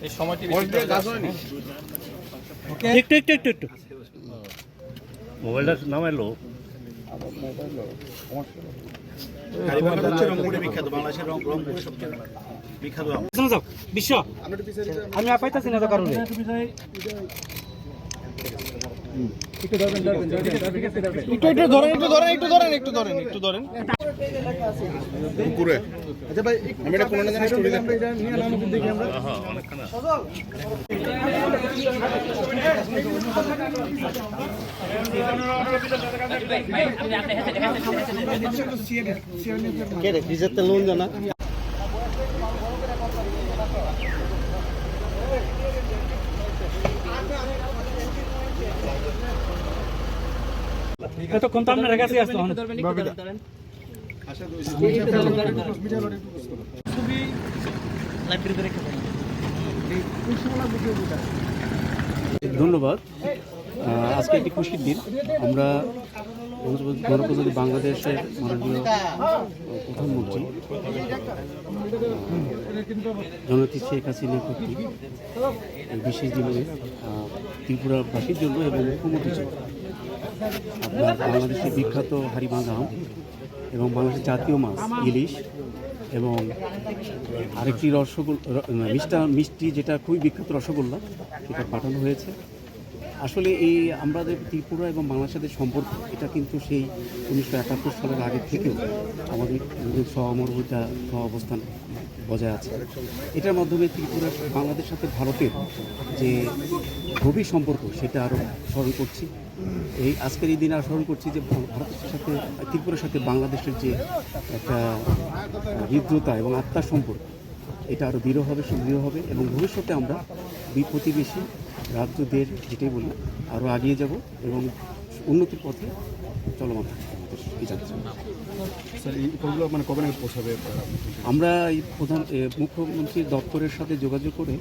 এই সময়টি একটু একটু একটু একটু মোবাইলটা নামাইলো বিশ্ব আমি পাইতাছি না তো কারণে একটু ধরেন পুকুরে আচ্ছা ভাই আমি এটা পুরোনো জায়গায় স্টোরি দেখব এটা নিয়ে নাম দেখি আমরা হ্যাঁ অনেকখানা কে রে ফ্রিজের তেল নুন জানা এতক্ষণ তো আপনার কাছে আসতো ধন্যবাদ। আজকে একটি খুশির দিন। আমরা গণপ্রজাতন্ত্রী বাংলাদেশের মাননীয় প্রধানমন্ত্রী জননেত্রী শেখ হাসিনার কর্তৃক এই বিশেষ দিনে ত্রিপুরাবাসীর জন্য এবং মুখ্যমন্ত্রী আপনার বাংলাদেশের বিখ্যাত হাড়িভাঙা আম এবং বাংলাদেশের জাতীয় মাছ ইলিশ এবং আরেকটি মিষ্টি যেটা খুবই বিখ্যাত রসগোল্লা সেটা পাঠানো হয়েছে। আসলে এই আমাদের ত্রিপুরা এবং বাংলাদেশের সম্পর্ক এটা কিন্তু সেই 1971 সালের আগে থেকেও আমাদের সহমর্মিতা অবস্থান বজায় আছে। এটার মাধ্যমে ত্রিপুরা বাংলাদেশের সাথে ভারতের যে গভীর সম্পর্ক সেটা আরও স্মরণ করছি। এই আজকের এই দিনে স্মরণ করছি যে ভারতের সাথে ত্রিপুরার সাথে বাংলাদেশের যে একটা হৃদ্রতা এবং আত্মার সম্পর্ক এটা আরও সুদৃঢ় হবে এবং ভবিষ্যতে আমরা প্রতিবেশী রাজ্যদের যেটাই বলি আরও এগিয়ে যাব এবং উন্নতির পথে চলমান থাকবে আমাদের এই যাত্রা। স্যার এই উপগুলো মানে কবে নাগাদ পৌঁছাবে? আমরা এই মুখ্যমন্ত্রীর দপ্তরের সাথে যোগাযোগ করে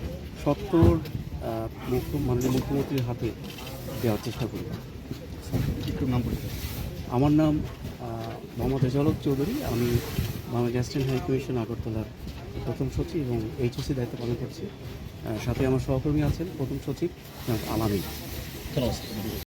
মাননীয় মুখ্যমন্ত্রীর হাতে দেওয়ার চেষ্টা করব। একটু নাম বলুন। আমার নাম মোহাম্মদ রেজাউল চৌধুরী। আমি বাংলাদেশ অ্যাসিস্ট্যান্ট হাই কমিশন আগরতলার প্রথম সচিব এবং এইচওসি দায়িত্ব পালন করছি। সাথে আমার সহকর্মী আছেন প্রথম সচিব আলামিন।